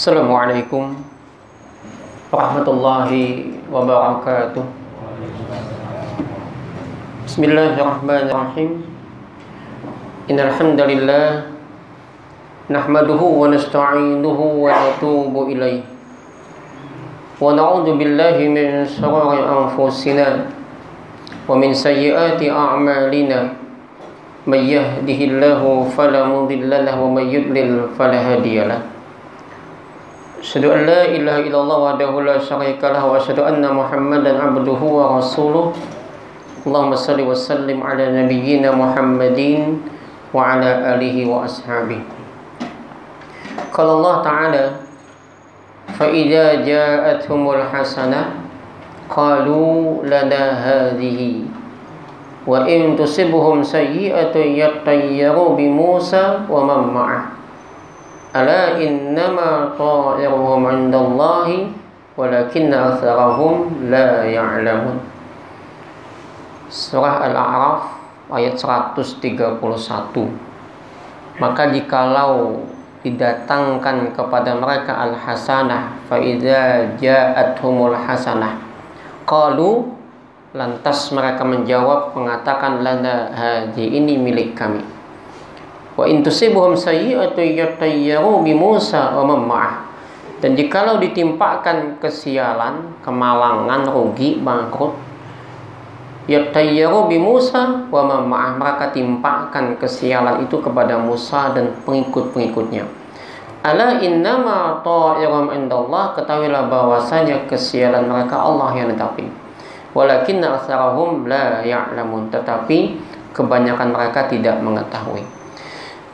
Assalamualaikum warahmatullahi wabarakatuh. Bismillahirrahmanirrahim. Innal hamdalillah nahmaduhu wa nasta'inuhu wa natubu ilaih. Wa na'udzu billahi min shururi anfusina wa min sayyiati a'malina. May yahdihillahu fala mudilla lahu wa may yudlil fala hadiya lahu. Asyhadu an la ilaha illallah wahdahu la syarika lahu wa asyhadu anna Muhammadan abduhu wa rasuluh. Allahumma shalli wa sallim ala nabiyyina Muhammadin wa ala alihi wa ashabihi. Qala Allah Ta'ala, fa idza ja'atuhumul hasanah qalu lana hadhihi wa in tusibhum sayyi'atun yattayyaru bi Musa wa man ma'ah. Ala innama ta'iruhum 'indallahi walakinna aktsarahum la ya'lamun. Surah Al-A'raf ayat 131. Maka jikalau didatangkan kepada mereka al-hasanah, fa idza ja'atuhumul hasanah qalu, lantas mereka menjawab mengatakan lana hadhi, ini milik kami. Wa in tusibuhum sayyi'atun yattayyaru bi Musa wa man ma'ah. Dan jikalau ditimpakan kesialan, kemalangan, rugi, bangkrut, yattayyaru bi Musa wa man ma'ah, mereka timpakan kesialan itu kepada Musa dan pengikut-pengikutnya. Ala innama ta'irum indallah, ketahuilah bahwasanya kesialan mereka Allah yang netapin. Walakinna aktsarahum la ya'lamun, tetapi kebanyakan mereka tidak mengetahui.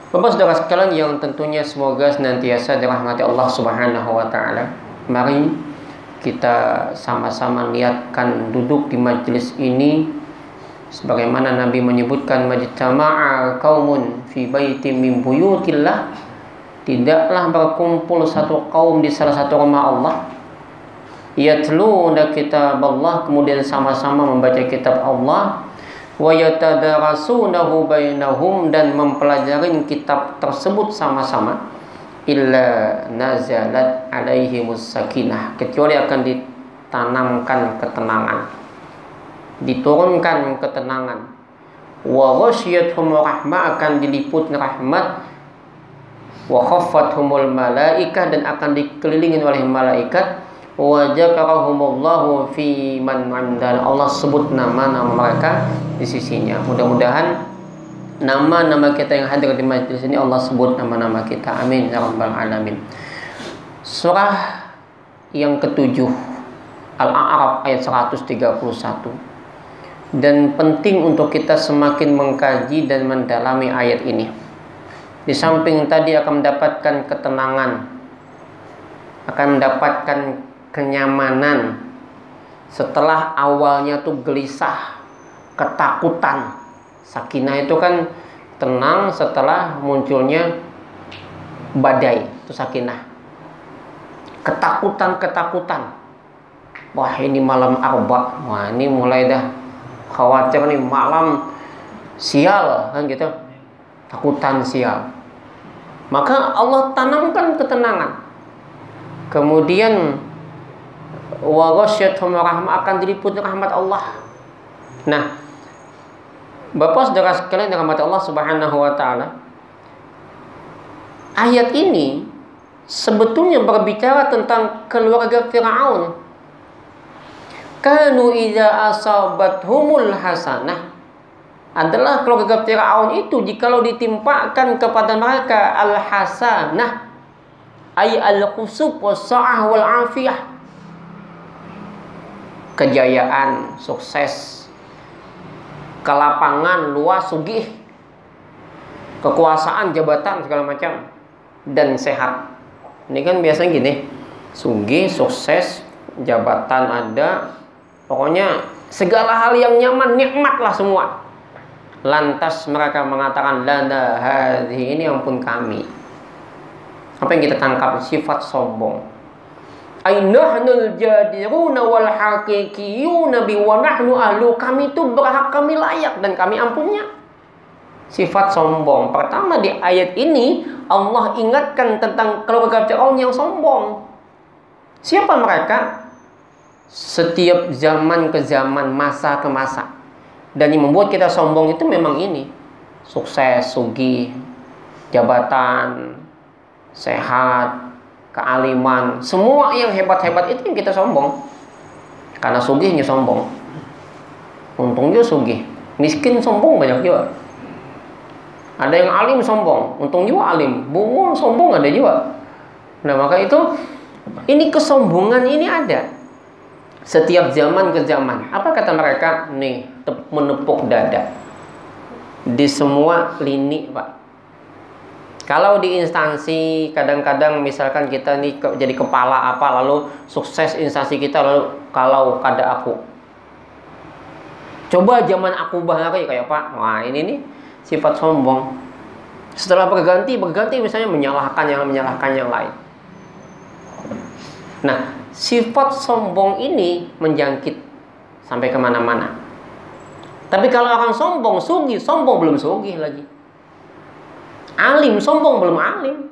Bapak saudara sekalian yang tentunya semoga senantiasa dirahmati Allah Subhanahu wa Ta'ala, mari kita sama-sama niatkan duduk di majelis ini sebagaimana Nabi menyebutkan, majtama'a qaumun fi baitin min buyutillah, tidaklah berkumpul satu kaum di salah satu rumah Allah, yatluna kitab Allah, kemudian sama-sama membaca kitab Allah, wa yatadarasunahu bainahum, dan mempelajari kitab tersebut sama-sama, illa nazalat alaihimus sakinah, kecuali akan ditanamkan ketenangan, diturunkan ketenangan, wa ghasyiyatuhum rahmah, akan diliput rahmat, wa khaffathumul malaikah, dan akan dikelilingi oleh malaikat, wa zakarahumullahu fi man 'inda, Allah sebut nama-nama mereka di sisinya. Mudah-mudahan nama-nama kita yang hadir di majelis ini Allah sebut nama-nama kita. Amin ya rabbal alamin. Surah yang ketujuh, Al-A'raf ayat 131. Dan penting untuk kita semakin mengkaji dan mendalami ayat ini. Di samping tadi akan mendapatkan ketenangan, akan mendapatkan kenyamanan setelah awalnya tuh gelisah, ketakutan. Sakinah itu kan tenang setelah munculnya badai, itu sakinah. Ketakutan, wah ini malam arba, wah ini mulai dah khawatir nih, malam sial kan gitu, takutan sial. Maka Allah tanamkan ketenangan. Kemudian wa ghasyiyatuhum rahmah, akan diliput rahmat Allah. Nah, Bapak saudara sekalian yang dirahmati Allah Subhanahu wa Ta'ala, ayat ini sebetulnya berbicara tentang keluarga Fir'aun. Kanu idza asabathumul hasanah, adalah keluarga Fir'aun itu jikalau ditimpakan kepada mereka al-hasanah, ay al-khusub was-sa'ah wal-afiyah, kejayaan, sukses, kelapangan, luas, sugih, kekuasaan, jabatan, segala macam, dan sehat. Ini kan biasanya gini, sugih, sukses, jabatan ada, pokoknya segala hal yang nyaman, nikmat lah semua. Lantas mereka mengatakan lana hadhi, ini ampun kami. Apa yang kita tangkap? Sifat sombong. Ainahnul jadiruna wal haqiqiyuna bi wa nahnu ahlu, kami itu berhak, kami layak, dan kami ampunnya. sifat sombong. Pertama, di ayat ini Allah ingatkan tentang keluarga Fir'aun yang sombong. Siapa mereka? Setiap zaman ke zaman, masa ke masa. Dan yang membuat kita sombong itu memang ini: sukses, sugih, jabatan, sehat, kealiman. Semua yang hebat-hebat itu yang kita sombong. Karena sugihnya sombong. Untung juga sugih. Miskin sombong banyak juga. Ada yang alim sombong, untung juga alim. Bungul sombong ada juga. Nah, maka itu, ini kesombongan ini ada setiap zaman ke zaman. Apa kata mereka? Nih, menepuk dada di semua lini, Pak. Kalau di instansi, kadang-kadang misalkan kita nih jadi kepala apa, lalu sukses instansi kita, lalu kalau kada aku. Coba zaman aku bahari kayak Pak. Wah, ini nih sifat sombong. Setelah berganti misalnya menyalahkan yang lain. Nah, sifat sombong ini menjangkit sampai kemana-mana. Tapi kalau orang sombong, sugih, sombong belum sugih lagi. Alim, sombong belum alim.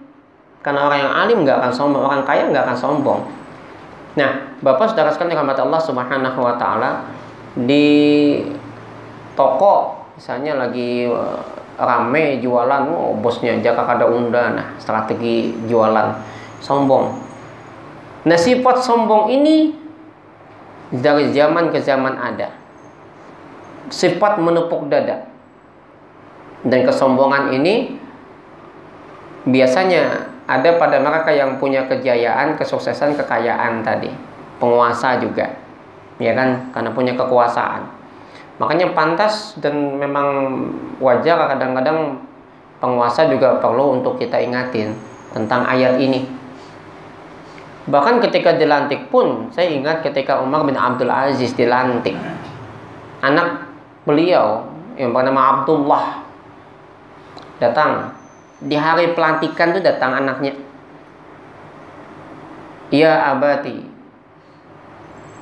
Karena orang yang alim nggak akan sombong, orang kaya nggak akan sombong. Nah, Bapak saudara sekalian rahmat Allah Subhanahu wa Ta'ala, di toko misalnya lagi rame jualan, bosnya aja kada unda, nah strategi jualan sombong. Nah, sifat sombong ini dari zaman ke zaman ada. Sifat menepuk dada. Dan kesombongan ini biasanya ada pada mereka yang punya kejayaan, kesuksesan, kekayaan tadi. Penguasa juga, ya kan, karena punya kekuasaan. Makanya pantas dan memang wajar kadang-kadang penguasa juga perlu untuk kita ingatin tentang ayat ini. Bahkan ketika dilantik pun, saya ingat ketika Umar bin Abdul Aziz dilantik, anak beliau yang bernama Abdullah datang. Di hari pelantikan itu datang anaknya. Ya abati,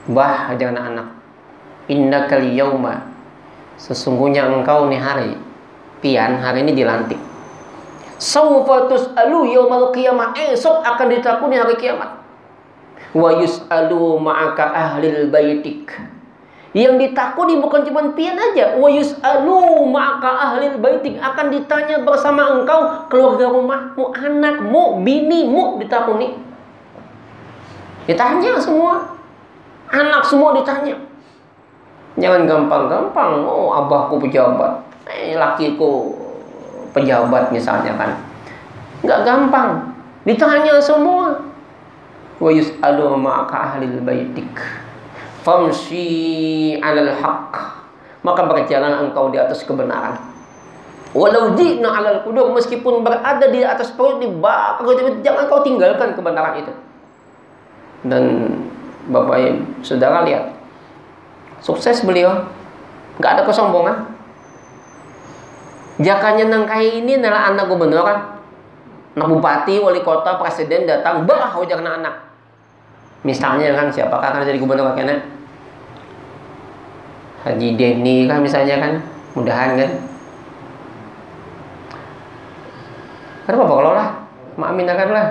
bah, jangan anak. Innakal yauma, sesungguhnya engkau nih hari pian, hari ini dilantik. Sawfa tus'alu yaumal qiyamah, esok akan ditakuni hari kiamat. Wa yus'alu ma'aka ahlil baitik, yang ditakuni bukan cuma pian aja. Wa yus'alu ma'aka ahlil baitik, akan ditanya bersama engkau keluarga rumahmu, anakmu, binimu ditakuni. Ditanya semua, anak semua ditanya. Jangan gampang-gampang, oh abahku pejabat, lakiku pejabat misalnya kan. Nggak gampang, ditanya semua. Wa yus'alu ma'aka ahlil baitik famshi 'alal haqq, maka berjalan engkau di atas kebenaran. Walau ji'na 'alal qudur, meskipun berada di atas perut dibakar, jangan kau tinggalkan kebenaran itu. Dan Bapak Saudara lihat, sukses beliau, nggak ada kesombongan. Jakanya nangkai ini adalah anak gubernur, anak bupati, wali kota, presiden datang, bah ujar anak. Misalnya kan siapakah akan jadi gubernur kena? Haji Denny kan misalnya kan, mudahan kan. Kenapa kalau lah, maaminakan lah.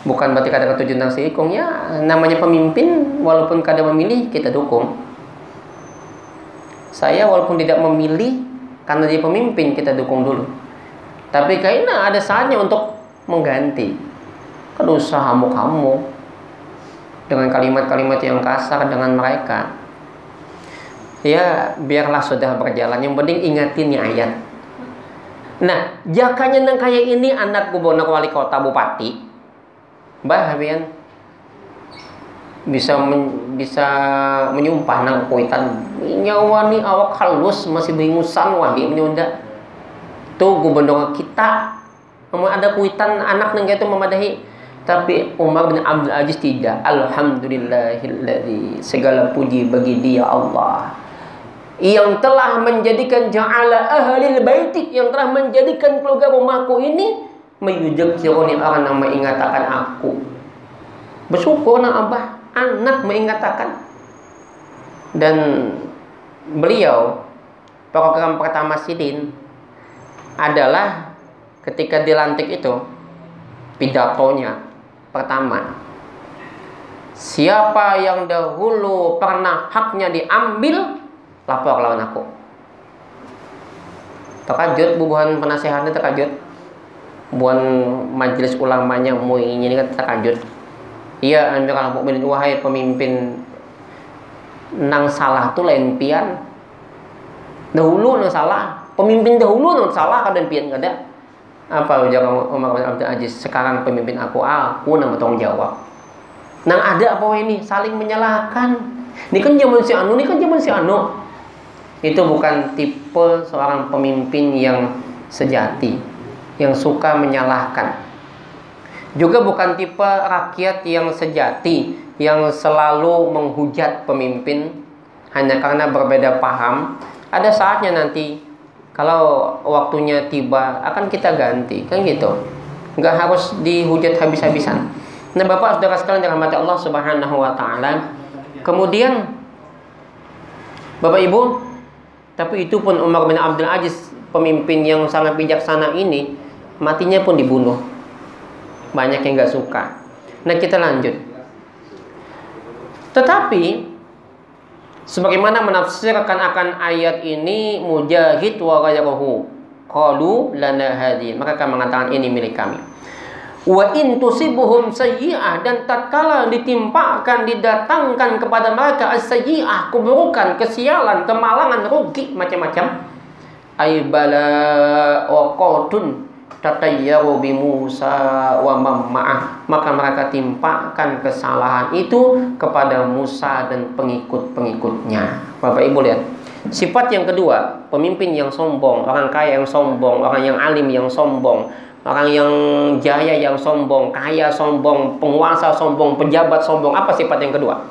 Bukan berarti kada ketujuh tentang sikung, ya namanya pemimpin, walaupun kada memilih kita dukung. Saya walaupun tidak memilih, karena dia pemimpin kita dukung dulu. Tapi kayaknya ada saatnya untuk mengganti. Kada usah hamuk-hamuk dengan kalimat-kalimat yang kasar dengan mereka. Ya biarlah sudah berjalan, yang penting ingatin ya ayat. Nah, jakanya nang kayak ini anak gubernur, wali kota, bupati, bah Habian bisa menyumpah nang kuitan nyawa nih awak halus masih bingusan wadi menyunda tuh gubernur kita mau ada kuitan anak nang itu memadahi. Tapi Umar bin Abdul Aziz tidak. Alhamdulillahilladzi, segala puji bagi Dia Allah yang telah menjadikan ja'ala ahlil baitik, yang telah menjadikan keluarga rumahku ini menyudzakiruni, orang yang mengatakan aku. Bersyukur na abah, anak mengatakan. Dan beliau program pertama Sidin adalah ketika dilantik itu, pidatonya pertama, siapa yang dahulu pernah haknya diambil, lapor lawan aku. Terkajut bubuhan penasehatnya, terkajut bubuhan majelis ulamanya ini kan terkajut. Iya Amirul Mukminin, wahai pemimpin, nang salah tuh lain pian. Dahulu nang salah, pemimpin dahulu nang salah kadang pian gak ada. Apa ujar Umar bin Abdul Aziz, sekarang pemimpin aku nang bertanggung jawab. Nang ada apa ini saling menyalahkan. Ini kan zaman si anu, ini kan zaman si anu. Itu bukan tipe seorang pemimpin yang sejati, yang suka menyalahkan. Juga bukan tipe rakyat yang sejati, yang selalu menghujat pemimpin hanya karena berbeda paham. Ada saatnya nanti, kalau waktunya tiba, akan kita ganti, kan gitu. Nggak harus dihujat habis-habisan. Nah, Bapak saudara sekalian dirahmati Allah Subhanahu wa Ta'ala. Kemudian, Bapak Ibu, tapi itu pun Umar bin Abdul Aziz, pemimpin yang sangat bijaksana ini, matinya pun dibunuh. Banyak yang gak suka. Nah, kita lanjut. Tetapi sebagaimana menafsirkan akan ayat ini Mujahid wa ghayruhu qalu lana hadi, maka kami mengatakan ini milik kami. Wa in tusibuhum sayyi'ah, dan tatkala ditimpakan, didatangkan kepada mereka as-sayyi'ah, keburukan, kesialan, kemalangan, rugi, macam-macam, ay bala wa qadun tatayyaru bi Musa wa mamma'ah, maka mereka timpakan kesalahan itu kepada Musa dan pengikut-pengikutnya. Bapak Ibu lihat, sifat yang kedua, pemimpin yang sombong, orang kaya yang sombong, orang yang alim yang sombong, orang yang jaya yang sombong, kaya sombong, penguasa sombong, pejabat sombong. Apa sifat yang kedua?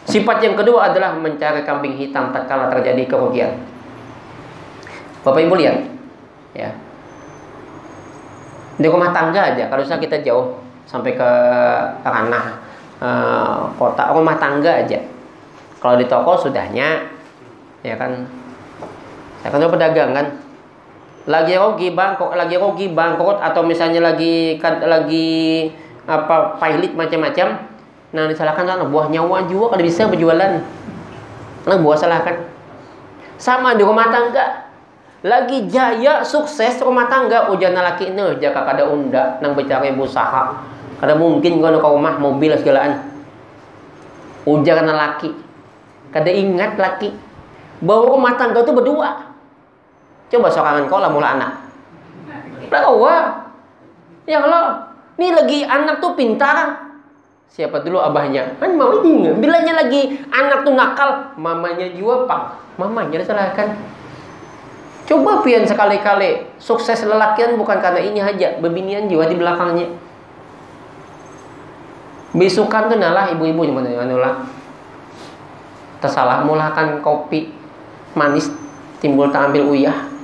Sifat yang kedua adalah mencari kambing hitam tatkala terjadi kerugian. Bapak Ibu lihat, ya. Di rumah tangga aja, kalau misalnya kita jauh sampai ke ranah kota, rumah tangga aja. Kalau di toko sudahnya, ya kan. Saya kan pedagang kan. Lagi rugi bangkrut, atau misalnya lagi apa pilot macam-macam, nah disalahkan kan buah nyawa juga kalau bisa berjualan, nah buah salahkan. Sama di rumah tangga, lagi jaya sukses rumah tangga, ujana laki ini jaka kada unda nang bercari usaha, kada mungkin kau ke rumah mobil segalaan, ujar karena laki, kada ingat laki bahwa rumah tangga itu berdua. Coba sorangan kau lah mula anak. Lah kau ya kalau ini lagi anak tuh pintar, siapa dulu abahnya? Kan mama ingat. Bilanya lagi anak tuh nakal, mamanya juga pak, mamanya disalahkan. Coba pian sekali-kali sukses lelakian bukan karena ini aja, bebinian juga di belakangnya. Besukan tuh nalah ibu-ibu gimana lah. Tersalah mulakan kopi manis timbul tak ambil uyah.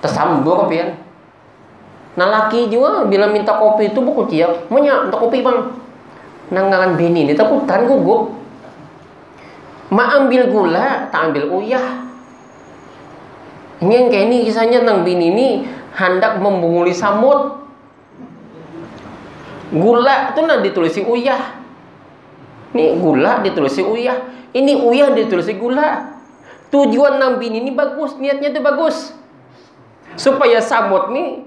Tersambur pian. Nah laki juga bila minta kopi itu buku ciak, maunya minta kopi bang. Nangangan bini ini takutan gugup. Ma ambil gula, tak ambil uyah. Ini yang kayak ini kisahnya nang bini ini hendak membunguli samut. Gula itu nah ditulisi uyah. Ini gula ditulisi uyah. Ini uyah ditulisi gula. Tujuan nang bini ini bagus, niatnya itu bagus. Supaya samut nih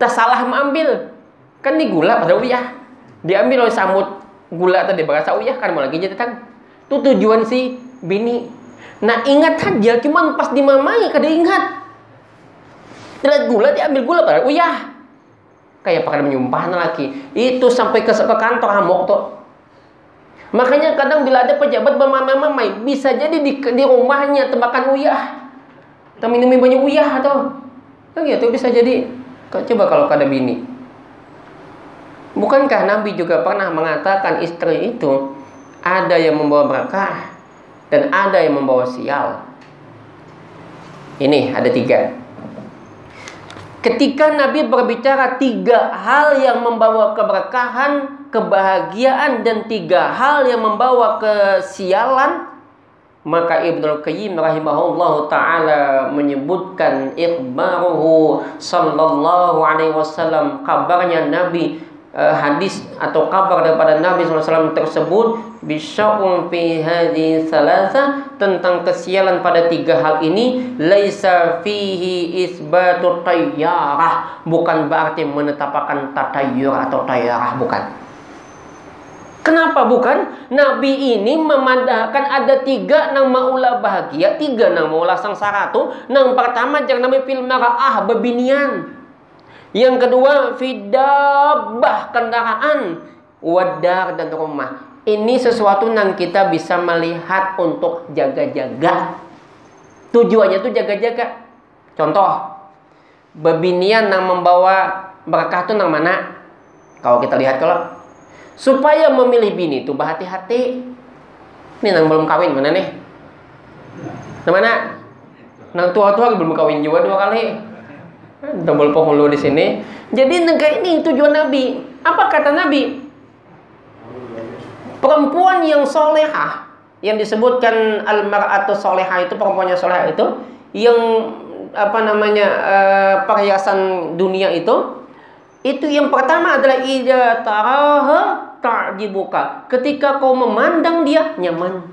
tak salah mengambil. Kan ini gula pada uyah. Diambil oleh samut gula tadi berasa uyah kan mau lagi jadi tang. Itu tujuan si bini. Nah ingat aja, cuman pas dimamai kada ingat. Lihat gula diambil gula pada uyah. Kayak pakai menyumpah laki. Itu sampai ke kantor hamok tuh. Makanya kadang bila ada pejabat bermamai-mamai, bisa jadi di rumahnya tembakan uyah. Kita minum banyak uyah atau kan gitu bisa jadi. Coba kalau kada bini. Bukankah Nabi juga pernah mengatakan istri itu ada yang membawa berkah dan ada yang membawa sial. Ini ada 3. Ketika Nabi berbicara 3 hal yang membawa keberkahan, kebahagiaan, dan 3 hal yang membawa kesialan, Maka Ibnu Qayyim rahimahullahu taala menyebutkan ikhbaruhu sallallahu alaihi wasallam, kabarnya Nabi, hadis atau kabar daripada Nabi SAW tersebut, bisya'un fi hadhihi thalatha, tentang kesialan pada tiga hal ini, laisa fihi isbatu tayyarah, bukan berarti menetapkan tatayyur atau tayyarah, bukan. Kenapa bukan? Nabi ini memandahkan ada tiga nang maulah bahagia, tiga nang maulah sengsara tu. Nang pertama jangan Nabi fil mar'ah, bebinian. Yang kedua fidabah, kendaraan, wadar dan rumah. Ini sesuatu yang kita bisa melihat untuk jaga-jaga. Tujuannya tuh jaga-jaga. Contoh, bebinian yang membawa berkah tuh nang mana? Kalau kita lihat, kalau supaya memilih bini itu berhati-hati. Ini nang belum kawin mana nih? Nang mana? Nang tua-tua belum kawin juga 2 kali. Double penghulu di sini. Jadi negara ini tujuan Nabi. Apa kata Nabi? Perempuan yang solehah, yang disebutkan al-mar'atu solehah itu, perempuan yang solehah itu, yang perhiasan dunia itu yang pertama adalah idza taraha ta'jibuka, ketika kau memandang dia nyaman,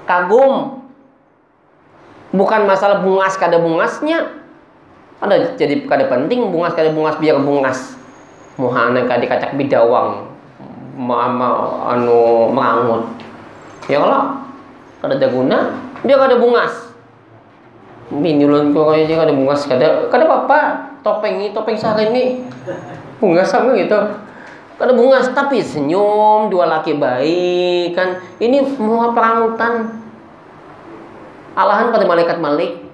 kagum. Bukan masalah bungas kada bungasnya. Ada jadi kada penting bungas kada bungas, biar bungas. Muhana kada kacak bidawang merangut. Ya kalau kada ada guna, dia kada bungas. Bini ulun kok kayaknya kada bungas, kada apa-apa. Topeng sehari ini bungas sama gitu. Kada bungas tapi senyum, 2 laki baik kan. Ini semua perangutan. Alahan pada malaikat Malik.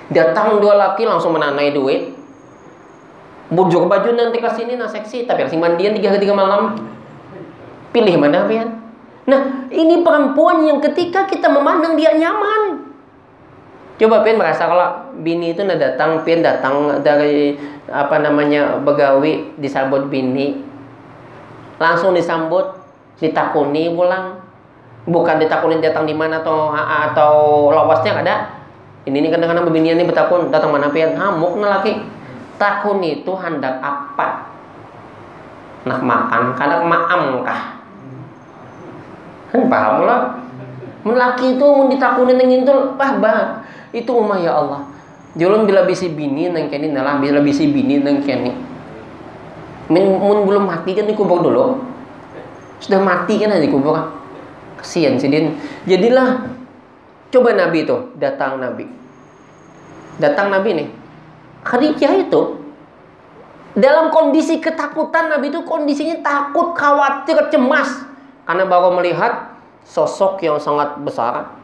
Datang 2 laki langsung menanai duit. Bujur baju nanti ke sini nah seksi, tapi harus mandian 3 hari 3 malam. Pilih mana pian? Nah, ini perempuan yang ketika kita memandang dia nyaman. Coba pian merasa kalau bini itu datang dari begawi, disambut bini. Langsung disambut, ditakuni pulang. Bukan ditakuni datang di mana atau lawasnya ada. Ini kadang-kadang bebinian ini bertakun, datang mana pian? Hamuk na laki. Takun itu hendak apa? Nak makan, kadang maam kah? Kan paham lah. Melaki itu mun ditakunin nang intul, bah. Itu ya Allah. Jolon bila bisi bini nang kene nalah, bila bisi bini nang kene. Mun belum mati kan dikubur dulu. Sudah mati kan dikubur. Kasihan si Din. Jadilah coba Nabi itu, datang Nabi nih. Khadijah itu dalam kondisi ketakutan, Nabi itu kondisinya takut, khawatir, cemas karena baru melihat sosok yang sangat besar.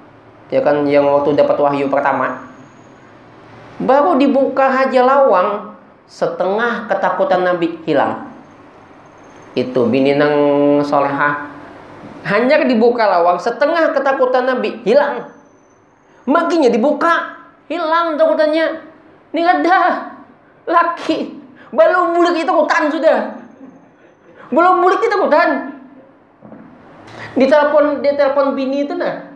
Ya kan, yang waktu dapat wahyu pertama. Baru dibuka haja lawang, setengah ketakutan Nabi hilang. Itu bini nang solehah. Hanya dibuka lawang, setengah ketakutan Nabi hilang. Makinya dibuka, hilang takutannya. Ini ada laki belum bulik itu takutan sudah. Belum bulik itu takutan. Ditelepon bini itu nah.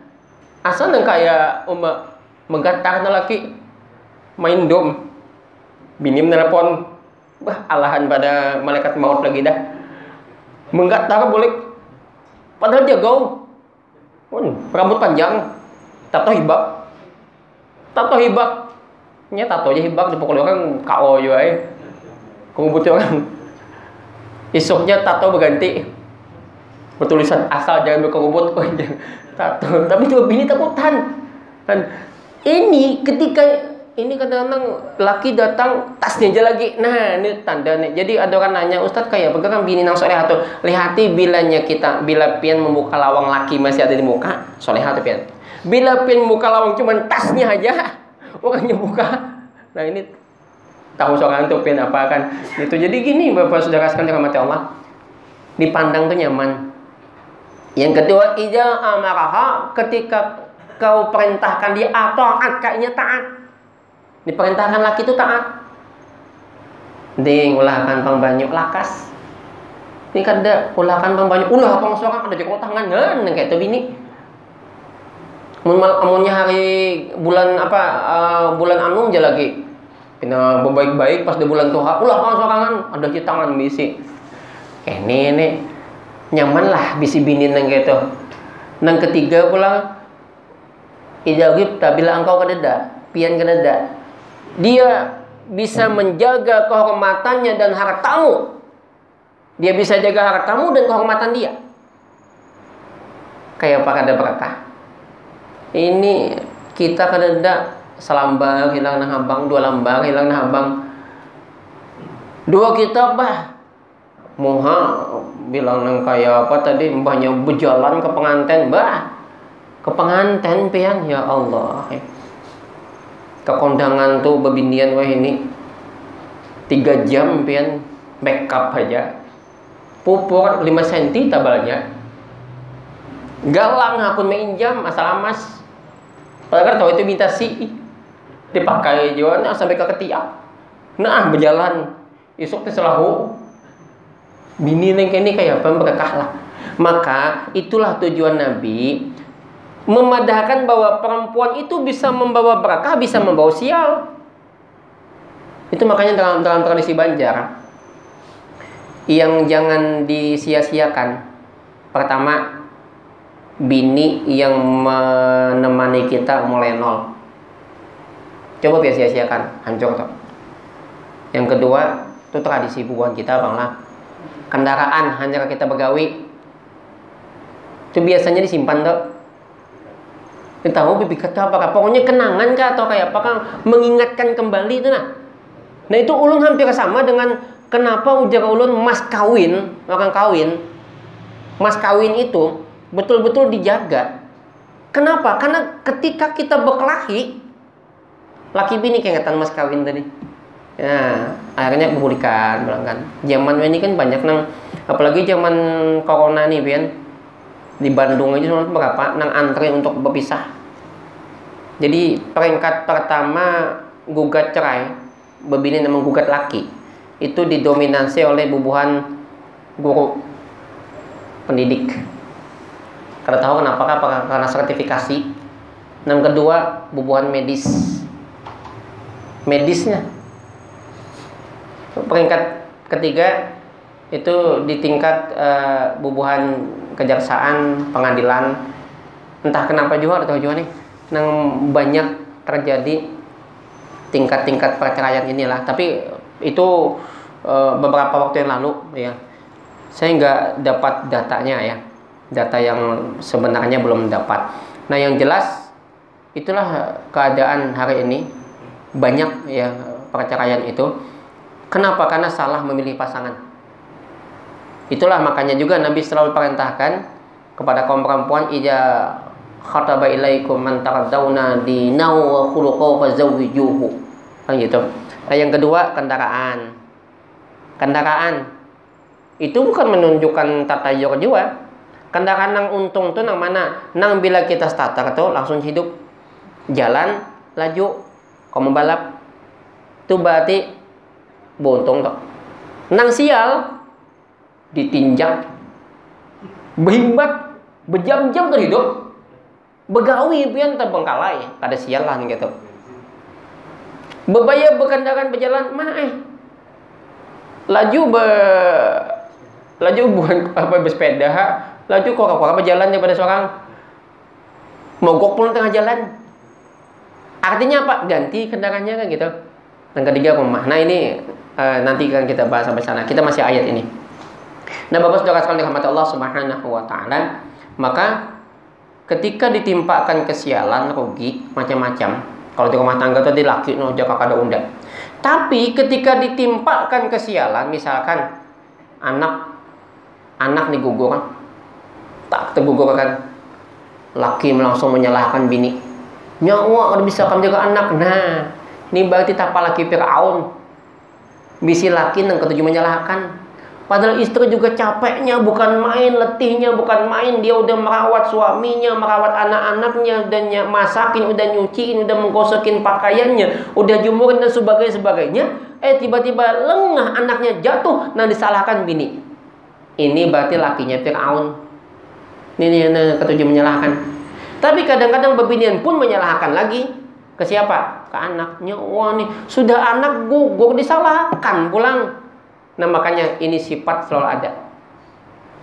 Asal nang kayak menggatar na laki main dom. Bini menelepon, alahan pada malaikat maut lagi dah. Menggatar boleh. Padahal dia gaul. Rambut panjang. Tato hibak. Nya tato aja hibak dipukul orang KO juga kungubut orang. Esoknya tato berganti. Bertulisan asal jangan berkungubut. Tato. Tapi juga bini takutan. Dan ini ketika ini kadang-kadang laki datang tasnya aja lagi. Nah, ini tanda nih. Jadi ada orang nanya, "Ustaz kayak bagaimana bini nang soleh atau lihati bila pian membuka lawang laki masih ada di muka, soleh atau pian. Bila pian membuka lawang cuman tasnya aja, orangnya buka. Nah, ini tahu seorang itu pian apa kan? Itu jadi gini Bapak Saudara sekalian dirahmati Allah. Dipandang tuh nyaman. Yang kedua, ija amaraha, ketika kau perintahkan dia taat, kayaknya taat. Diperintahkan laki itu taat. Ding ulahkan pang banyu lakas. Ini kada ulahkan pang banyu, ulah pang sorang ada joko tangan ngan kayak itu bini. Amunnya hari bulan apa bulan anu aja lagi. Pina baik-baik pas di bulan Tuha, ulah kan sorangan ada ci tangan bisi. Ini nyaman lah bisi bini nang gitu. Nang ketiga pula idza ghibta bila engkau kadeda, pian kadeda. Dia bisa menjaga kehormatannya dan hartamu. Dia bisa jaga hartamu dan kehormatan dia. Kayak apa kada berkah. Ini kita kadeda selambar hilang nah habang, dua lambar hilang nah habang. Dua kita bah moha bilang nang kayak apa tadi mbahnya berjalan ke pengantin bah. Ke pengantin pian ya Allah. Ke kondangan tuh bebinian wah ini 3 jam pian backup aja. Pupur 5 cm tabalnya. Galang akun mainjam asal mas. Padahal tahu itu minta si dipakai juga sampai ke ketiak. Nah berjalan isuk teh selahu bini neng ini kayak apa berkah lah. Maka itulah tujuan Nabi memadahkan bahwa perempuan itu bisa membawa berkah, bisa membawa sial. Itu makanya dalam tradisi Banjar yang jangan disia-siakan. Pertama, bini yang menemani kita mulai nol. Coba biar sia-siakan, hancur tuh. Yang kedua, itu tradisi buat kita bang lah. Kendaraan hanya kita begawi. Itu biasanya disimpan tuh. Kita tahu bibi kata apa? Pokoknya kenangan kah atau kayak apa kan mengingatkan kembali itu nah. Nah itu ulun hampir sama dengan kenapa ujar ulun mas kawin, orang kawin. Mas kawin itu betul-betul dijaga. Kenapa? Karena ketika kita berkelahi, laki bini keingetan mas kawin tadi. Ya, akhirnya berbulikan, bilang kan. Zaman ini kan banyak nang, apalagi zaman corona nih, Bian. Di Bandung aja cuma berapa nang antri untuk berpisah. Jadi peringkat pertama gugat cerai, bebini yang menggugat laki, itu didominasi oleh bubuhan guru pendidik. Kada tahu kenapa, karena sertifikasi. Yang kedua, bubuhan medisnya. Peringkat ketiga itu di tingkat bubuhan kejaksaan, pengadilan. Entah kenapa juga atau juga nih, yang banyak terjadi tingkat-tingkat perceraian inilah. Tapi itu beberapa waktu yang lalu ya. Saya nggak dapat datanya ya. Data yang sebenarnya belum dapat. Nah yang jelas itulah keadaan hari ini, banyak ya perceraian itu. Kenapa? Karena salah memilih pasangan. Itulah makanya juga Nabi selalu perintahkan kepada kaum perempuan, ija khataba ilaikum man tardawna dinahu wa khuluquhu fazawwijuhu. Kan gitu. Nah yang kedua, kendaraan. Kendaraan itu bukan menunjukkan tatayur juga. Kendaraan nang untung tuh nang mana? Nang bila kita starter tuh langsung hidup, jalan, laju, kamu balap, itu berarti buntung tuh. Nang sial, ditinjak, berhimbat, berjam-jam tuh hidup, begawi pian terbengkalai, kada sial lah gitu. Bebaya berkendaraan berjalan, laju bukan apa bersepeda. Laju kok berjalan daripada seorang mogok pun tengah jalan. Artinya apa? Ganti kendaraannya kan gitu. Yang ketiga rumah. Nah ini nanti kan kita bahas sampai sana. Kita masih ayat ini. Nah Bapak Saudara sekalian dirahmati Allah Subhanahu wa taala, maka ketika ditimpakan kesialan, rugi macam-macam. Kalau di rumah tangga tadi laki no jaga kada undang. Tapi ketika ditimpakan kesialan, misalkan anak digugur, tak tergugur kan, laki langsung menyalahkan bini, nyawa kalau bisa kamu jaga anak. Nah ini berarti tapa laki Fir'aun, bisi laki yang ketujuh menyalahkan. Padahal istri juga capeknya bukan main, letihnya bukan main. Dia udah merawat suaminya, merawat anak-anaknya, udah masakin, udah nyuciin, udah menggosokin pakaiannya, udah jumurin dan sebagainya. Tiba-tiba lengah anaknya jatuh, nah disalahkan bini. Ini berarti lakinya Fir'aun. Ini yang ketujuh menyalahkan. Tapi kadang-kadang bebinian pun menyalahkan lagi ke siapa? Ke anaknya. Wah nih, sudah anak gugur disalahkan pulang. Nah makanya ini sifat selalu ada.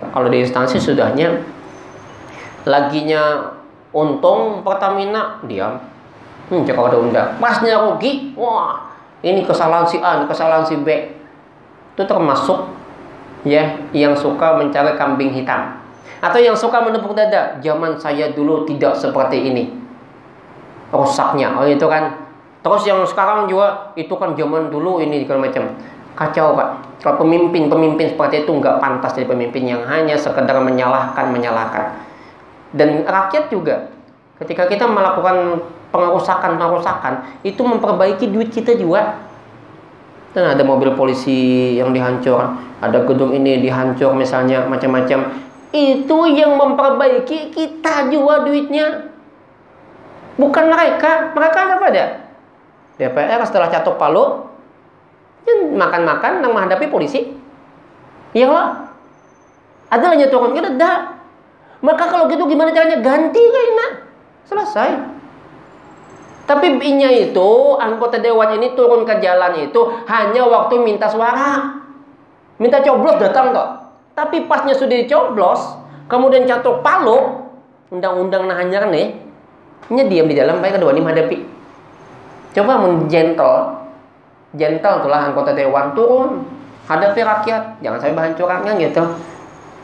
Kalau di instansi sudahnya laginya untung Pertamina diam. Jika ada undang. Pasnya rugi, wah ini kesalahan si A, ini kesalahan si B. Itu termasuk ya yang suka mencari kambing hitam atau yang suka menepuk dada. Zaman saya dulu tidak seperti ini, rusaknya. Oh itu kan. Terus yang sekarang juga itu kan zaman dulu ini segala macam. Kacau Pak. Kalau pemimpin seperti itu nggak pantas jadi pemimpin yang hanya sekedar menyalahkan. Dan rakyat juga ketika kita melakukan pengerusakan itu memperbaiki duit kita juga. Dan ada mobil polisi yang dihancur, ada gedung ini dihancur misalnya macam-macam. Itu yang memperbaiki kita juga duitnya. Bukan mereka. Mereka apa ada? DPR setelah catok palu makan-makan nang menghadapi polisi. Iyalah. Ada hanya turun kita dah. Maka kalau gitu gimana caranya ganti kayaknya? Selesai. Tapi B-nya itu anggota dewan ini turun ke jalan itu hanya waktu minta suara, minta coblos datang toh. Tapi pasnya sudah dicoblos, kemudian catok palu, undang-undang nah hanya nih, diam di dalam baik kedua ini menghadapi. Coba gentle tulah anggota dewan turun hadapi rakyat, jangan sampai bahan curangnya gitu.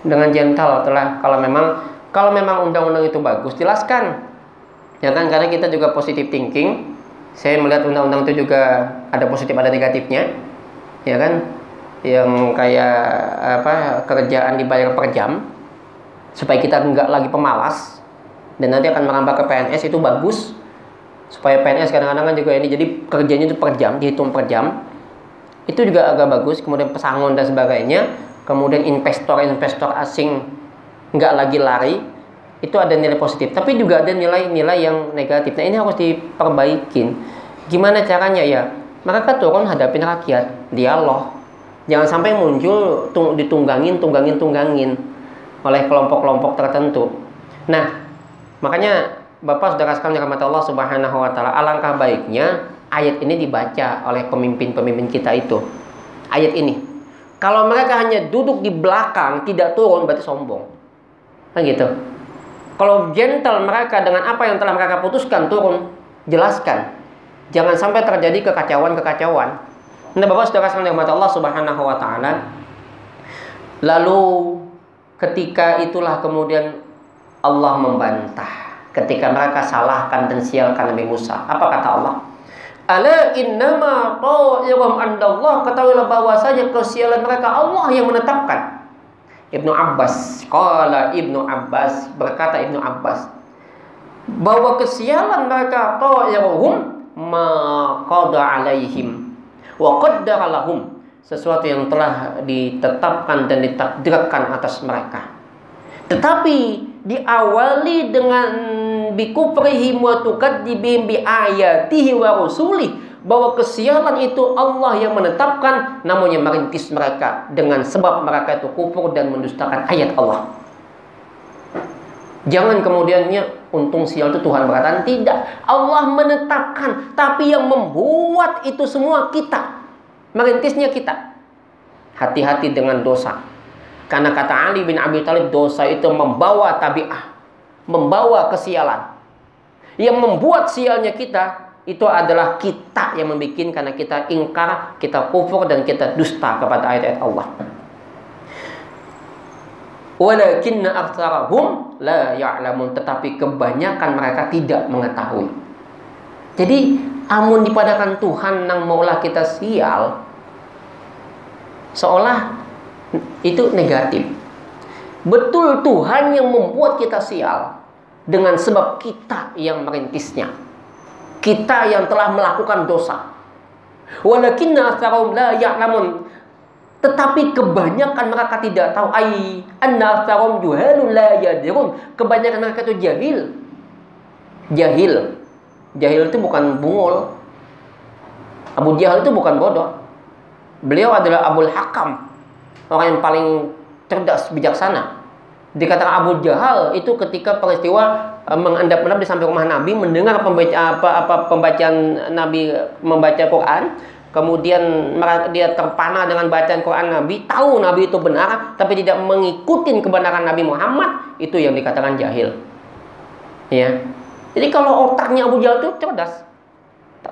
Dengan gentle telah kalau memang undang-undang itu bagus jelaskan. Ya kan, karena kita juga positive thinking. Saya melihat undang-undang itu juga ada positif ada negatifnya. Ya kan? Yang kayak kerjaan dibayar per jam supaya kita enggak lagi pemalas dan nanti akan merambah ke PNS itu bagus. Supaya PNS kadang-kadang kan juga ini jadi kerjanya itu per jam, dihitung per jam. Itu juga agak bagus. Kemudian pesangon dan sebagainya. Kemudian investor asing enggak lagi lari. Itu ada nilai positif, tapi juga ada nilai-nilai yang negatif. Nah ini harus diperbaikin. Gimana caranya ya? Mereka turun hadapin rakyat, dialog. Jangan sampai muncul ditunggangin oleh kelompok-kelompok tertentu. Nah, makanya Bapak saudara sekalian rahmat Allah Subhanahu wa taala, alangkah baiknya ayat ini dibaca oleh pemimpin-pemimpin kita itu. Ayat ini. Kalau mereka hanya duduk di belakang, tidak turun berarti sombong. Kan gitu. Kalau gentle mereka dengan apa yang telah mereka putuskan turun, jelaskan. Jangan sampai terjadi kekacauan. Nah, Bapak saudara sekalian rahmat Allah Subhanahu wa taala. Lalu ketika itulah kemudian Allah membantah ketika mereka salahkan dan sialkan Nabi Musa. Apa kata Allah? Ala innama ta'irum andallah, ketahuilah bahwasanya kesialan mereka Allah yang menetapkan. Ibnu Abbas berkata bahwa kesialan mereka ta'iruhum ma qada alaihim wa qaddara lahum, sesuatu yang telah ditetapkan dan ditakdirkan atas mereka. Tetapi diawali dengan bikufrihim wa tukadzibihim bi ayatihi wa rusulih, bahwa kesialan itu Allah yang menetapkan, namun yang merintis mereka dengan sebab mereka itu kufur dan mendustakan ayat Allah. Jangan kemudiannya untung sial itu Tuhan berkata, tidak, Allah menetapkan, tapi yang membuat itu semua kita, merintisnya kita. Hati-hati dengan dosa, karena kata Ali bin Abi Thalib, dosa itu membawa tabi'ah, membawa kesialan. Yang membuat sialnya kita itu adalah kita yang membuat, karena kita ingkar, kita kufur, dan kita dusta kepada ayat-ayat Allah. Walakinna aktsarahum la ya'lamun, tetapi kebanyakan mereka tidak mengetahui. Jadi amun dipadakan Tuhan nang maulah kita sial, seolah itu negatif. Betul Tuhan yang membuat kita sial dengan sebab kita yang merintisnya. Kita yang telah melakukan dosa. Walakinna aktsarahum la ya'lamun, tetapi kebanyakan mereka tidak tahu. Ai anna aktsarahum juhalun la yadirun, kebanyakan mereka itu jahil. Jahil itu bukan bungul. Abu Jahal itu bukan bodoh. Beliau adalah Abul Hakam, orang yang paling cerdas, bijaksana. Dikatakan Abu Jahal itu ketika peristiwa mengendap-endap di samping rumah Nabi, mendengar pembacaan Nabi membaca Quran, kemudian dia terpana dengan bacaan Quran Nabi, tahu Nabi itu benar, tapi tidak mengikuti kebenaran Nabi Muhammad, itu yang dikatakan jahil. Ya. Jadi kalau otaknya Abu Jahal itu cerdas,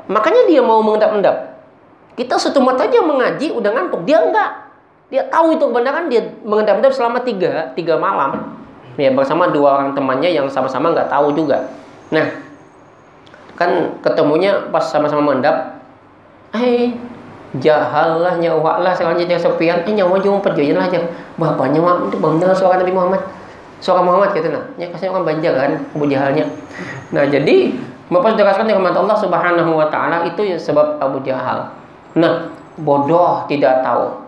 makanya dia mau mengendap-endap. Kita setumat aja mengaji udah ngantuk, dia enggak. Dia tahu itu kebenaran, dia mengendap-endap selama tiga malam. Ya, bersama 2 orang temannya yang sama-sama nggak tahu juga. Nah, kan ketemunya pas sama-sama mengendap. Jahal lah, nyawa lah, selanjutnya sepian. Nyawa cuma perjoyan lah aja. Bapaknya mah itu benar suara Nabi Muhammad. Suara Muhammad gitu nah. Ya kasih orang Banjar kan, Abu Jahalnya. Nah, jadi Bapak jelaskan firman Allah Subhanahu wa taala itu ya sebab Abu Jahal. Nah, bodoh tidak tahu.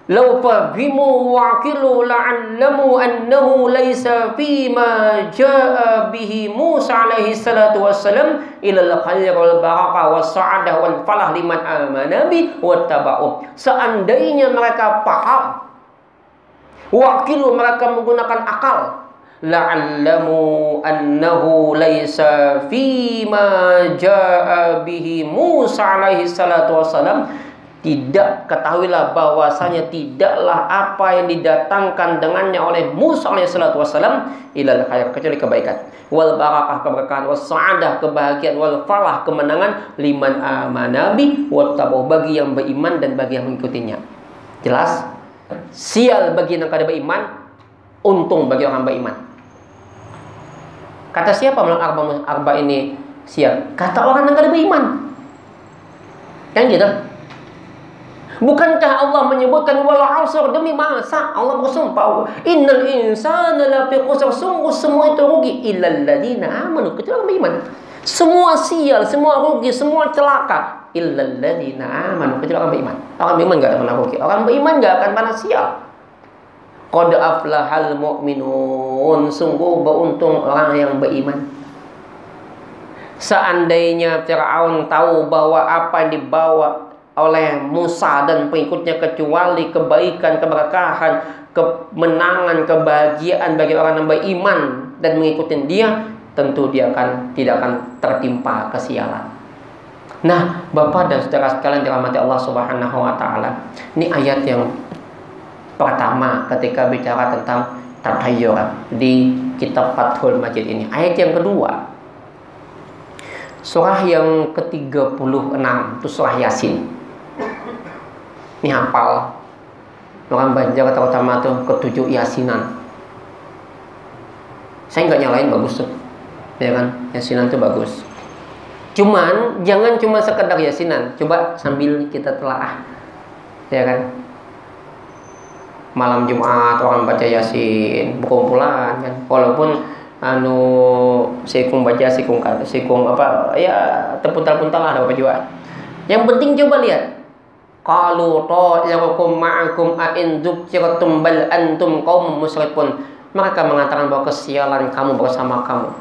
Law fahimu waqilu la'allamu annahu laysa fima jaa bihi Musa alaihi salatu wassalam ila al-khair wal barakah was sa'adah wal falah liman amana bi wattaba'u. Seandainya mereka paham, waqilu mereka menggunakan akal, la'allamu annahu laysa fima jaa bihi Musa alaihi salatu wassalam, tidak ketahuilah bahwasanya tidaklah apa yang didatangkan dengannya oleh Musa alaihissalatu wassalam ilal khair, kecuali kebaikan, wal barakah keberkahan, was sa'adah kebahagiaan, wal falah kemenangan, liman amanabi wattabahu bagi yang beriman dan bagi yang mengikutinya. Jelas? Sial bagi yang kada beriman, untung bagi orang beriman. Kata siapa bilang arba ini sial? Kata orang yang kada beriman. Kan gitu? Bukankah Allah menyebutkan wal 'asr, demi masa Allah bersumpah, innal insana lafi khusr, sungguh semua itu rugi illal ladzina amanu, kecuali orang beriman. Semua sial, semua rugi, semua celaka illal ladzina amanu, kecuali orang beriman. Orang beriman enggak akan pernah rugi, orang beriman enggak akan pernah sial. Qad aflahal mu'minun, sungguh beruntung orang yang beriman. Seandainya Fir'aun tahu bahwa apa yang dibawa oleh Musa dan pengikutnya kecuali kebaikan, keberkahan, kemenangan, kebahagiaan bagi orang yang beriman dan mengikuti dia, tentu dia tidak akan tertimpa kesialan. Nah, Bapak dan saudara sekalian dirahmati Allah Subhanahu wa taala. Ini ayat yang pertama ketika bicara tentang tatayyur di kitab Fathul Majid ini. Ayat yang kedua, surah yang ke-36 itu surah Yasin. Ini hafal orang Banjar terutama tuh ke-7 Yasinan. Saya nggak nyalain, bagus tuh, ya kan? Yasinan tuh bagus. Cuman jangan cuma sekedar Yasinan, coba sambil kita telaah, ya kan? Malam Jumat orang baca Yasin, berkumpulan kan. Walaupun sikung baca sikung apa ya, terpuntal-puntal lah ada apa juga. Yang penting coba lihat. Qalu ta'irukum ma'akum a'in dzukirtum bal antum qaum musyrikun. Mereka mengatakan bahwa kesialan kamu bersama kamu.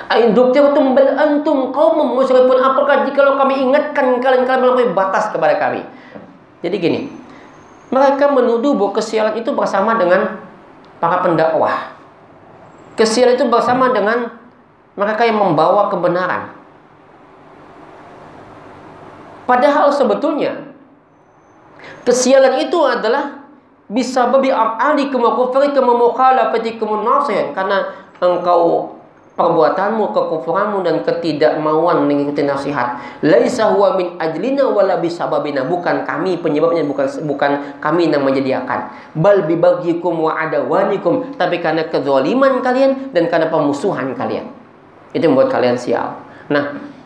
A'in dzukirtum bal antum qaum musyrikun. Apakah jikalau kami ingatkan kalian melampaui batas kepada kami? Jadi gini, mereka menuduh bahwa kesialan itu bersama dengan para pendakwah. Kesialan itu bersama dengan mereka yang membawa kebenaran. Padahal sebetulnya kesialan itu adalah bisa babi a'alikum wa kufrikum wa mukhalafatikum nasihan, karena engkau perbuatanmu, kekufuranmu dan ketidakmauan mengikuti nasihat. Laisa huwa min ajlina wala bisababina, bukan kami penyebabnya, bukan kami yang menyediakan. Bal bibaghikum wa adawanikum, tapi karena kezaliman kalian dan karena pemusuhan kalian. Itu membuat kalian sial. Nah,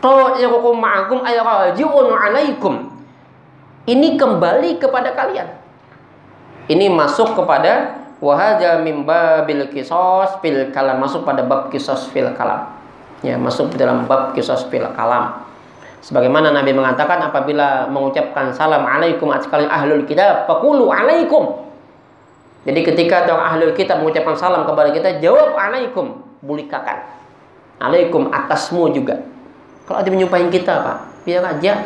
ta'irukum ma'akum ay raji'un 'alaikum. Ini kembali kepada kalian. Ini masuk kepada wa hadza min babil qisas fil kalam, masuk pada bab qisas fil kalam. Ya, masuk dalam bab qisas fil kalam. Sebagaimana Nabi mengatakan apabila mengucapkan salam alaikum atas kalian ahlul kitab, faqulu alaikum. Jadi ketika orang ahlul kitab mengucapkan salam kepada kita, jawab alaikum, bulikakan. Alaikum atasmu juga. Kalau ada menyumpahin kita, Pak, biar aja.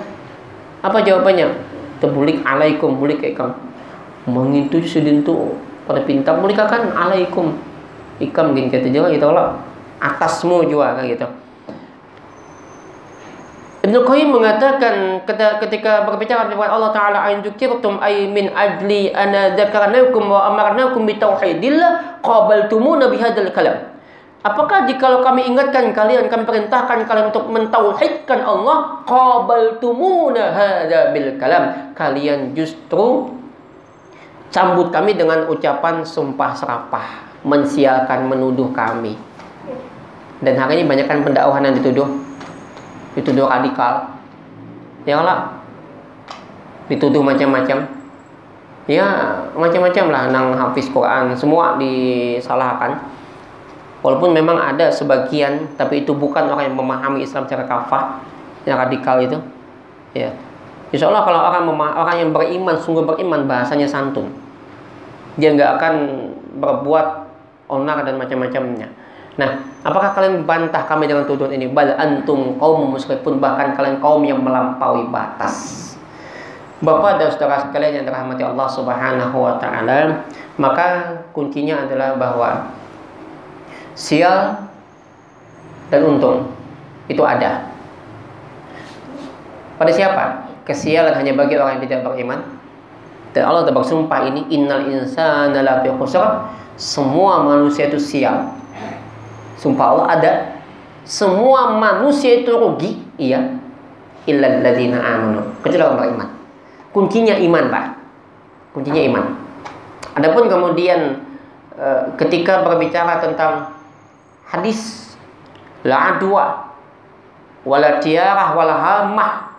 Apa jawabannya? Terbulik alaikum, bulik kayak kamu. Mengintu sedin tuh Kalau pintar mereka kan alaikum. Ikam gini kata juga gitu Allah. Atasmu juga kan gitu. Ibnu Qayyim mengatakan ketika berbicara dengan Allah Ta'ala ain dzukirtum ay min ajli ana dzakarnakum wa amarnakum bi tauhidillah qabaltumuna bihadzal kalam. Apakah jikalau kami ingatkan kalian, kami perintahkan kalian untuk mentauhidkan Allah, qabaltumuna hadza bil kalam, kalian justru sambut kami dengan ucapan sumpah serapah, mensialkan, menuduh kami. Dan hari ini banyak kan pendakwahan yang dituduh radikal, ya Allah, dituduh macam-macam, ya macam-macam lah, nang hafiz Quran semua disalahkan. Walaupun memang ada sebagian, tapi itu bukan orang yang memahami Islam secara kafah, yang radikal itu. Ya, insya Allah kalau orang yang beriman, sungguh beriman, bahasanya santun, dia nggak akan berbuat onar dan macam-macamnya. Nah, apakah kalian bantah kami dengan tuduhan ini? Bal antum qaum musrifun, bahkan kalian kaum yang melampaui batas. Bapak dan saudara sekalian yang dirahmati Allah Subhanahu wa taala, maka kuncinya adalah bahwa sial dan untung itu ada. Pada siapa? Kesialan hanya bagi orang yang tidak beriman. Dan Allah telah bersumpah ini, innal insana lafi khusr, semua manusia itu sial. Sumpah Allah ada, semua manusia itu rugi, iya, illal ladzina amanu, kecuali orang beriman. Kuncinya iman, Pak. Kuncinya iman. Adapun kemudian ketika berbicara tentang hadis la adwa wala tiarah wala hamah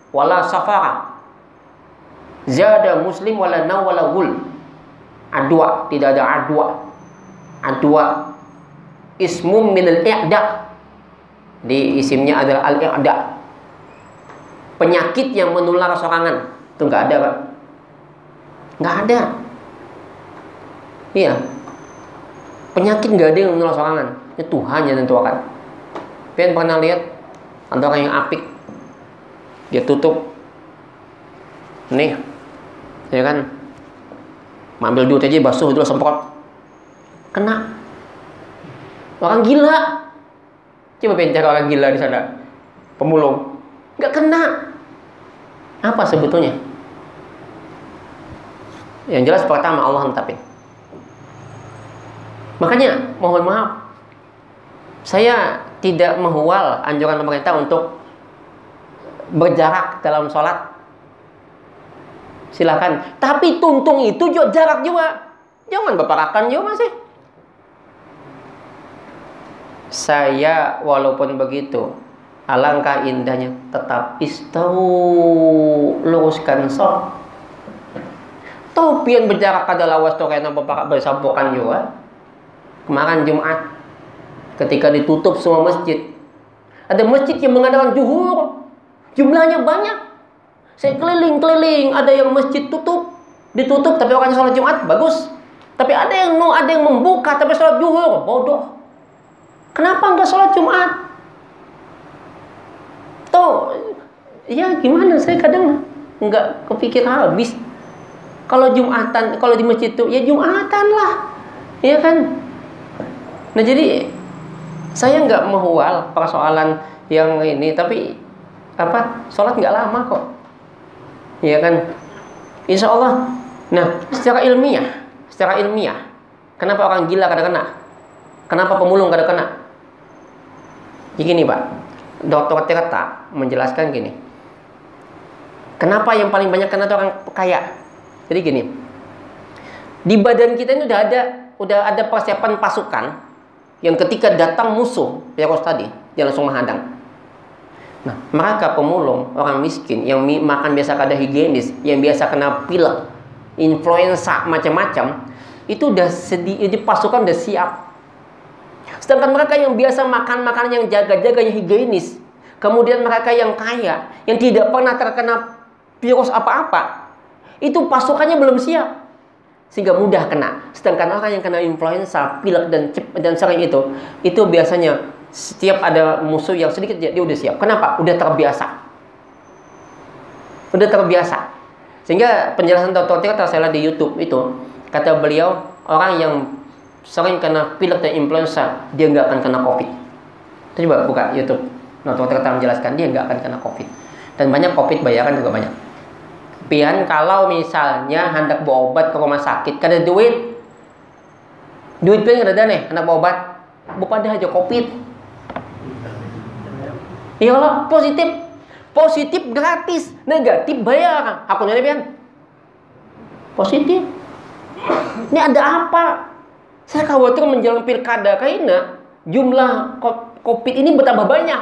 wala safara, zada muslim wala naw wala gul. Adwa, tidak ada adwa ismum minal i'da, di isimnya adalah al-i'da, penyakit yang menular sorangan. Itu nggak ada, Pak, nggak ada. Iya, penyakit nggak ada yang menular sorangan, itu Tuhan yang tentukan. Kalian pernah lihat ada orang yang apik, dia tutup nih, ya kan, ambil duit aja basuh dulu semprot, kena. Orang gila, coba cari orang gila di sana, pemulung, nggak kena. Apa sebetulnya? Yang jelas pertama Allah netapin. Makanya mohon maaf, saya tidak menghwal anjuran pemerintah untuk berjarak dalam sholat. Silakan, tapi tuntung itu juga jarak juga, jangan berparakan juga masih. Saya walaupun begitu, alangkah indahnya tetap istau, luruskan sholat. Topian berjarak adalah wastorena bersampukan juga. Kemarin Jumat, ketika ditutup semua masjid, ada masjid yang mengadakan zuhur, jumlahnya banyak. Saya keliling-keliling, ada yang masjid ditutup tapi orangnya sholat Jumat, bagus. Tapi ada yang membuka tapi sholat zuhur, bodoh. Kenapa enggak sholat Jumat? Tuh, ya gimana? Saya kadang enggak kepikir habis. Kalau Jumatan, kalau di masjid itu ya Jumatan lah, ya kan? Nah jadi saya nggak menghwal persoalan yang ini, tapi sholat nggak lama kok, ya kan? Insya Allah. Nah secara ilmiah, kenapa orang gila kadang kena? Kenapa pemulung kadang kena? Begini Pak, Dr. Tirta menjelaskan gini. Kenapa yang paling banyak kena itu orang kaya? Jadi gini, di badan kita ini udah ada persiapan pasukan yang ketika datang musuh virus tadi, dia langsung menghadang. Nah, mereka pemulung, orang miskin yang makan biasa kada higienis, yang biasa kena pilek, influenza macam-macam, itu udah di pasukan udah siap. Sedangkan mereka yang biasa makan makanan yang jaga-jaga yang higienis, kemudian mereka yang kaya, yang tidak pernah terkena virus apa-apa, itu pasukannya belum siap, sehingga mudah kena. Sedangkan orang yang kena influenza, pilek dan sering itu biasanya setiap ada musuh yang sedikit dia udah siap. Kenapa? Udah terbiasa. Sehingga penjelasan Dr. Tirta saya lihat di YouTube itu, kata beliau, orang yang sering kena pilek dan influenza, dia nggak akan kena COVID. Itu coba buka YouTube. Dokter Tirta menjelaskan dia nggak akan kena COVID. Dan banyak COVID bayaran juga banyak. Pian kalau misalnya hendak berobat ke rumah sakit, kada duit pian kada ada nih, hendak berobat, bukan aja COVID. Iyalah positif gratis, negatif bayar. Aku nanya pian, positif. Ini ada apa? Saya khawatir menjelang pilkada kayaknya jumlah COVID ini bertambah banyak.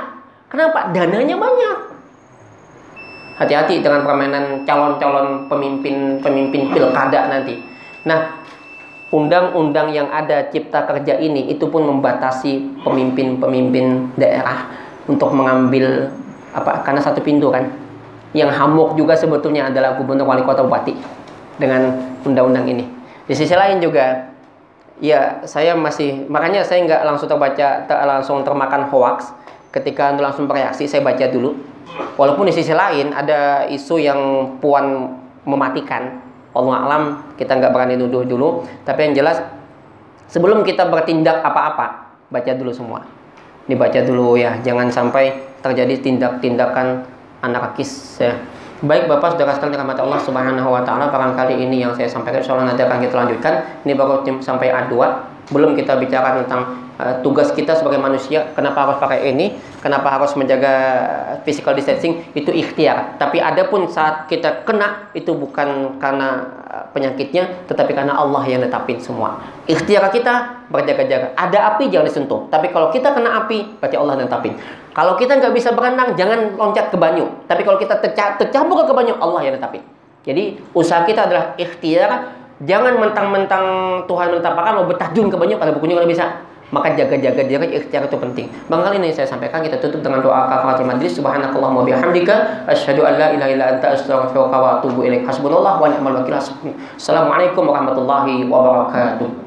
Kenapa? Dananya banyak. Hati-hati dengan permainan calon-calon pemimpin pilkada nanti. Nah, undang-undang yang ada Cipta Kerja ini itu pun membatasi pemimpin daerah untuk mengambil karena satu pintu kan. Yang hamuk juga sebetulnya adalah gubernur, wali kota, bupati dengan undang-undang ini. Di sisi lain juga, ya makanya saya nggak langsung termakan hoax. Ketika langsung bereaksi, saya baca dulu. Walaupun di sisi lain ada isu yang puan mematikan, Allah alam, kita nggak berani nuduh dulu. Tapi yang jelas, sebelum kita bertindak apa-apa, baca dulu semua. Dibaca dulu ya, jangan sampai terjadi tindakan anarkis ya. Baik Bapak saudara sekalian rahmat Allah Subhanahu wa taala, barangkali ini yang saya sampaikan, insyaallah nanti akan kita lanjutkan. Ini baru sampai A2. Belum kita bicara tentang tugas kita sebagai manusia, kenapa harus pakai ini, kenapa harus menjaga physical distancing, itu ikhtiar. Tapi ada pun saat kita kena, itu bukan karena penyakitnya, tetapi karena Allah yang netapin semua. Ikhtiar kita berjaga-jaga. Ada api jangan disentuh. Tapi kalau kita kena api, berarti Allah netapin. Kalau kita nggak bisa berenang, jangan loncat ke banyu. Tapi kalau kita tercampur ke banyu, Allah yang netapin. Jadi usaha kita adalah ikhtiar. Jangan mentang-mentang Tuhan menetapkan mau bertajun ke banyu, pada bukunya kalau bisa. Maka jaga-jaga diri, ikhtiar itu penting. Kali ini saya sampaikan, kita tutup dengan doa kafaratul majlis. Subhanakallahumma bihamdika asyhadu an la ilaha illa anta astaghfiruka wa atubu ilaik. Hasbunallah wa ni'mal wakil. Assalamualaikum warahmatullahi wabarakatuh.